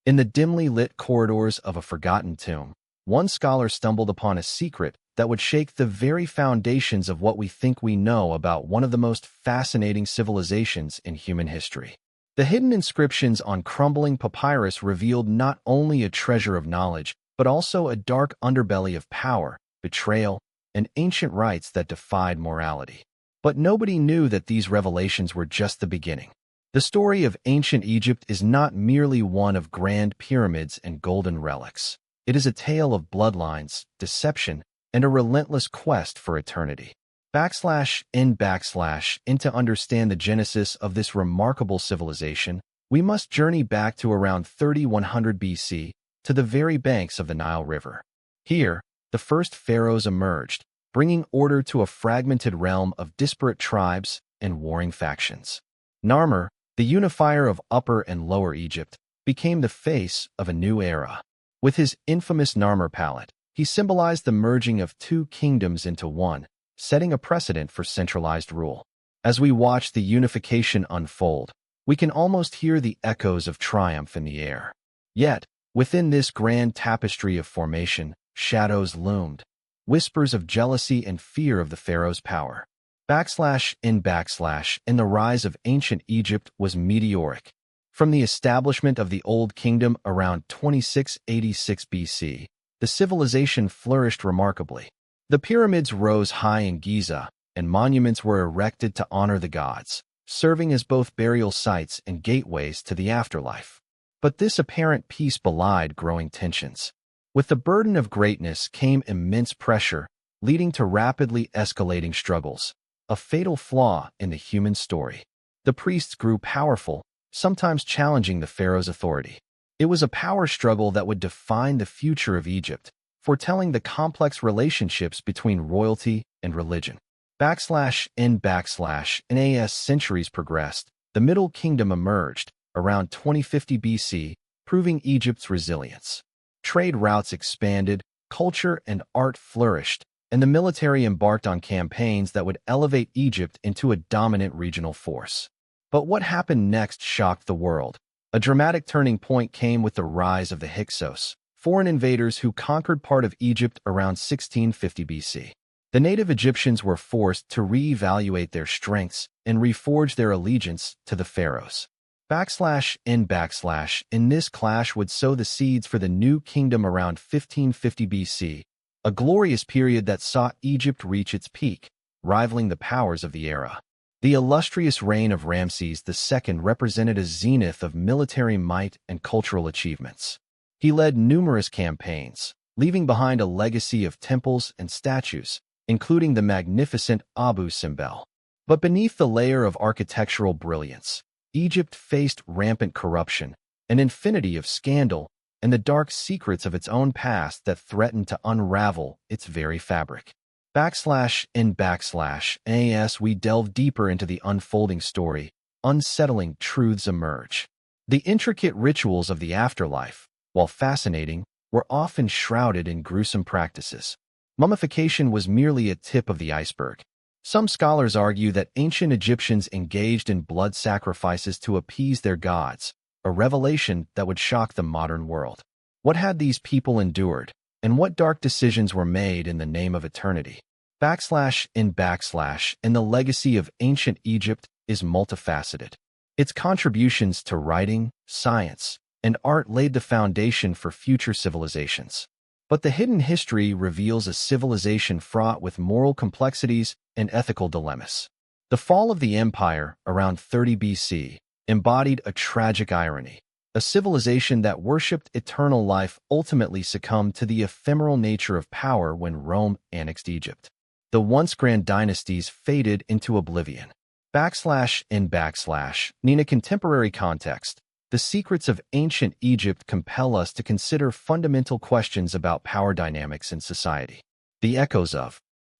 In the dimly lit corridors of a forgotten tomb, one scholar stumbled upon a secret that would shake the very foundations of what we think we know about one of the most fascinating civilizations in human history. The hidden inscriptions on crumbling papyrus revealed not only a treasure of knowledge, but also a dark underbelly of power, betrayal, and ancient rites that defied morality. But nobody knew that these revelations were just the beginning. The story of ancient Egypt is not merely one of grand pyramids and golden relics. It is a tale of bloodlines, deception, and a relentless quest for eternity. /in/ to understand the genesis of this remarkable civilization, we must journey back to around 3100 BC to the very banks of the Nile River. Here, the first pharaohs emerged, bringing order to a fragmented realm of disparate tribes and warring factions. Narmer, the unifier of Upper and Lower Egypt, became the face of a new era. With his infamous Narmer palette, he symbolized the merging of two kingdoms into one, setting a precedent for centralized rule. As we watch the unification unfold, we can almost hear the echoes of triumph in the air. Yet, within this grand tapestry of formation, shadows loomed, whispers of jealousy and fear of the pharaoh's power. /in/ the rise of ancient Egypt was meteoric. From the establishment of the Old Kingdom around 2686 BC, the civilization flourished remarkably. The pyramids rose high in Giza, and monuments were erected to honor the gods, serving as both burial sites and gateways to the afterlife. But this apparent peace belied growing tensions. With the burden of greatness came immense pressure, leading to rapidly escalating struggles, a fatal flaw in the human story. The priests grew powerful, sometimes challenging the pharaoh's authority. It was a power struggle that would define the future of Egypt, foretelling the complex relationships between royalty and religion. /in/ as centuries progressed, the Middle Kingdom emerged, around 2050 BC, proving Egypt's resilience. Trade routes expanded, culture and art flourished, and the military embarked on campaigns that would elevate Egypt into a dominant regional force. But what happened next shocked the world. A dramatic turning point came with the rise of the Hyksos, foreign invaders who conquered part of Egypt around 1650 BC. The native Egyptians were forced to re-evaluate their strengths and reforge their allegiance to the pharaohs. /in/ this clash would sow the seeds for the new kingdom around 1550 BC, a glorious period that saw Egypt reach its peak, rivaling the powers of the era. The illustrious reign of Ramses II represented a zenith of military might and cultural achievements. He led numerous campaigns, leaving behind a legacy of temples and statues, including the magnificent Abu Simbel. But beneath the layer of architectural brilliance, Egypt faced rampant corruption, an infinity of scandal, and the dark secrets of its own past that threatened to unravel its very fabric. /in/ as we delve deeper into the unfolding story, unsettling truths emerge. The intricate rituals of the afterlife, while fascinating, were often shrouded in gruesome practices. Mummification was merely a tip of the iceberg. Some scholars argue that ancient Egyptians engaged in blood sacrifices to appease their gods, a revelation that would shock the modern world. What had these people endured, and what dark decisions were made in the name of eternity? /in/ the legacy of ancient Egypt is multifaceted. Its contributions to writing, science, and art laid the foundation for future civilizations. But the hidden history reveals a civilization fraught with moral complexities and ethical dilemmas. The fall of the empire, around 30 BC, embodied a tragic irony. A civilization that worshipped eternal life ultimately succumbed to the ephemeral nature of power when Rome annexed Egypt. The once grand dynasties faded into oblivion. /in/ in a contemporary context, the secrets of ancient Egypt compel us to consider fundamental questions about power dynamics in society. The echoes of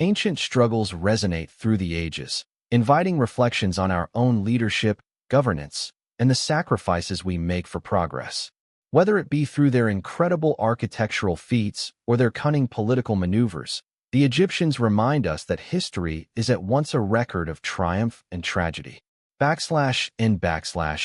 ancient struggles resonate through the ages, inviting reflections on our own leadership, governance, and the sacrifices we make for progress. Whether it be through their incredible architectural feats or their cunning political maneuvers, the Egyptians remind us that history is at once a record of triumph and tragedy.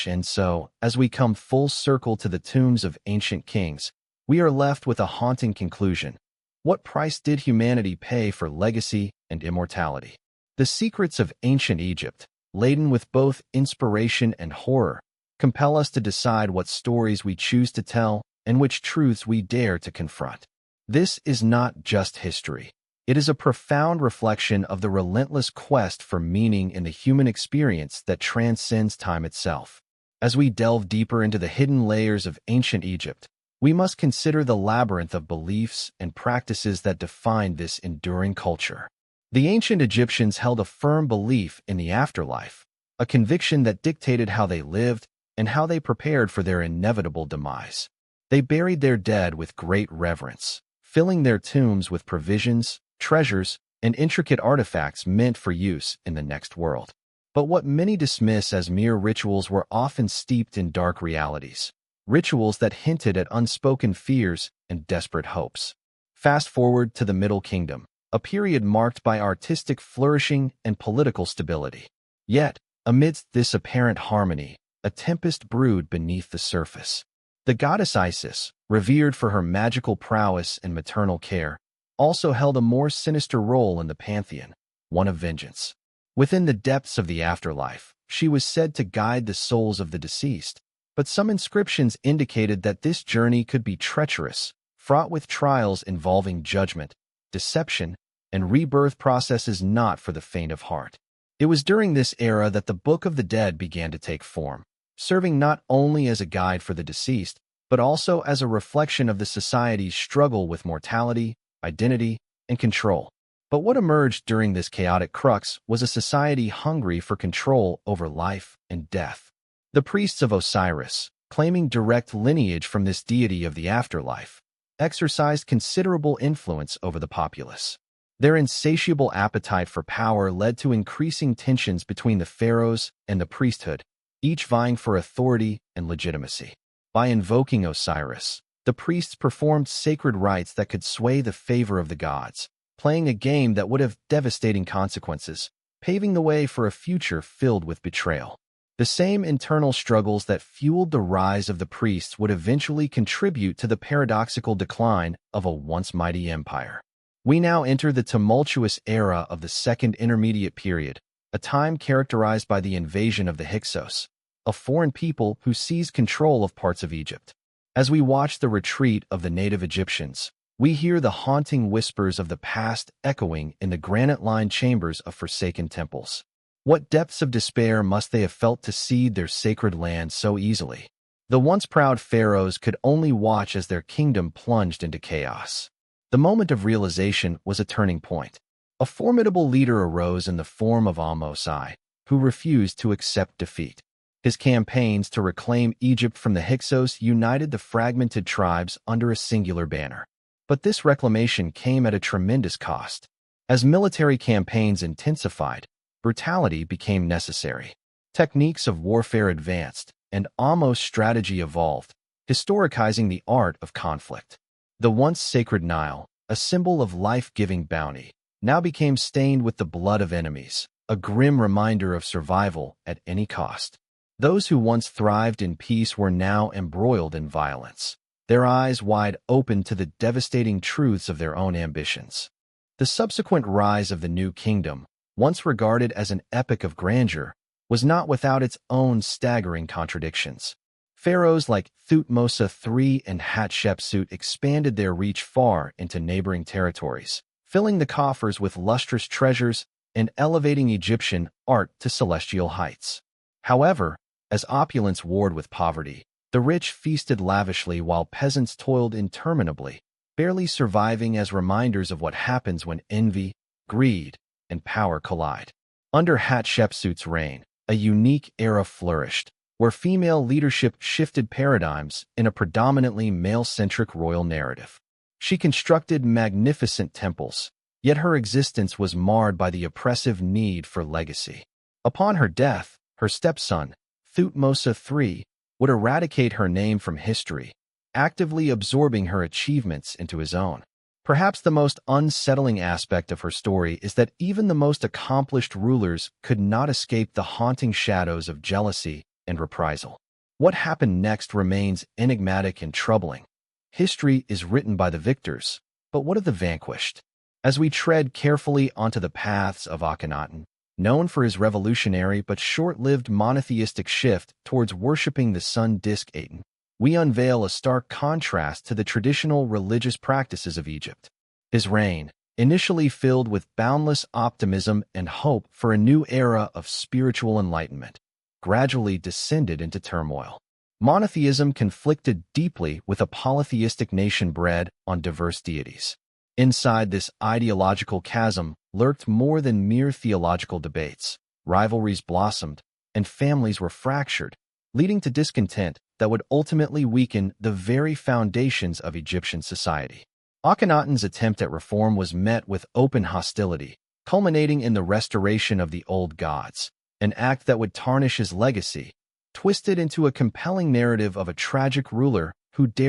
And so, as we come full circle to the tombs of ancient kings, we are left with a haunting conclusion. What price did humanity pay for legacy and immortality? The secrets of ancient Egypt, laden with both inspiration and horror, compel us to decide what stories we choose to tell and which truths we dare to confront. This is not just history. It is a profound reflection of the relentless quest for meaning in the human experience that transcends time itself. As we delve deeper into the hidden layers of ancient Egypt, we must consider the labyrinth of beliefs and practices that define this enduring culture. The ancient Egyptians held a firm belief in the afterlife, a conviction that dictated how they lived and how they prepared for their inevitable demise. They buried their dead with great reverence, filling their tombs with provisions, treasures, and intricate artifacts meant for use in the next world. But what many dismiss as mere rituals were often steeped in dark realities, rituals that hinted at unspoken fears and desperate hopes. Fast forward to the Middle Kingdom, a period marked by artistic flourishing and political stability. Yet, amidst this apparent harmony, a tempest brewed beneath the surface. The goddess Isis, revered for her magical prowess and maternal care, also held a more sinister role in the pantheon, one of vengeance. Within the depths of the afterlife, she was said to guide the souls of the deceased, but some inscriptions indicated that this journey could be treacherous, fraught with trials involving judgment, deception, and rebirth processes not for the faint of heart. It was during this era that the Book of the Dead began to take form, serving not only as a guide for the deceased, but also as a reflection of the society's struggle with mortality, identity, and control. But what emerged during this chaotic crux was a society hungry for control over life and death. The priests of Osiris, claiming direct lineage from this deity of the afterlife, exercised considerable influence over the populace. Their insatiable appetite for power led to increasing tensions between the pharaohs and the priesthood, each vying for authority and legitimacy. By invoking Osiris, the priests performed sacred rites that could sway the favor of the gods, playing a game that would have devastating consequences, paving the way for a future filled with betrayal. The same internal struggles that fueled the rise of the priests would eventually contribute to the paradoxical decline of a once mighty empire. We now enter the tumultuous era of the Second Intermediate Period, a time characterized by the invasion of the Hyksos, a foreign people who seized control of parts of Egypt. As we watch the retreat of the native Egyptians, we hear the haunting whispers of the past echoing in the granite-lined chambers of forsaken temples. What depths of despair must they have felt to cede their sacred land so easily? The once proud pharaohs could only watch as their kingdom plunged into chaos. The moment of realization was a turning point. A formidable leader arose in the form of Ahmose, who refused to accept defeat. His campaigns to reclaim Egypt from the Hyksos united the fragmented tribes under a singular banner. But this reclamation came at a tremendous cost. As military campaigns intensified, brutality became necessary. Techniques of warfare advanced, and Ahmose's strategy evolved, historicizing the art of conflict. The once sacred Nile, a symbol of life-giving bounty, now became stained with the blood of enemies, a grim reminder of survival at any cost. Those who once thrived in peace were now embroiled in violence, their eyes wide open to the devastating truths of their own ambitions. The subsequent rise of the New Kingdom, once regarded as an epic of grandeur, was not without its own staggering contradictions. Pharaohs like Thutmose III and Hatshepsut expanded their reach far into neighboring territories, filling the coffers with lustrous treasures and elevating Egyptian art to celestial heights. However, as opulence warred with poverty, the rich feasted lavishly while peasants toiled interminably, barely surviving as reminders of what happens when envy, greed, and power collide. Under Hatshepsut's reign, a unique era flourished, where female leadership shifted paradigms in a predominantly male-centric royal narrative. She constructed magnificent temples, yet her existence was marred by the oppressive need for legacy. Upon her death, her stepson, Thutmose III, would eradicate her name from history, actively absorbing her achievements into his own. Perhaps the most unsettling aspect of her story is that even the most accomplished rulers could not escape the haunting shadows of jealousy and reprisal. What happened next remains enigmatic and troubling. History is written by the victors, but what of the vanquished? As we tread carefully onto the paths of Akhenaten, known for his revolutionary but short-lived monotheistic shift towards worshipping the sun disk Aten, we unveil a stark contrast to the traditional religious practices of Egypt. His reign, initially filled with boundless optimism and hope for a new era of spiritual enlightenment, gradually descended into turmoil. Monotheism conflicted deeply with a polytheistic nation bred on diverse deities. Inside this ideological chasm lurked more than mere theological debates. Rivalries blossomed, and families were fractured, leading to discontent that would ultimately weaken the very foundations of Egyptian society. Akhenaten's attempt at reform was met with open hostility, culminating in the restoration of the old gods, an act that would tarnish his legacy, twisted into a compelling narrative of a tragic ruler who dared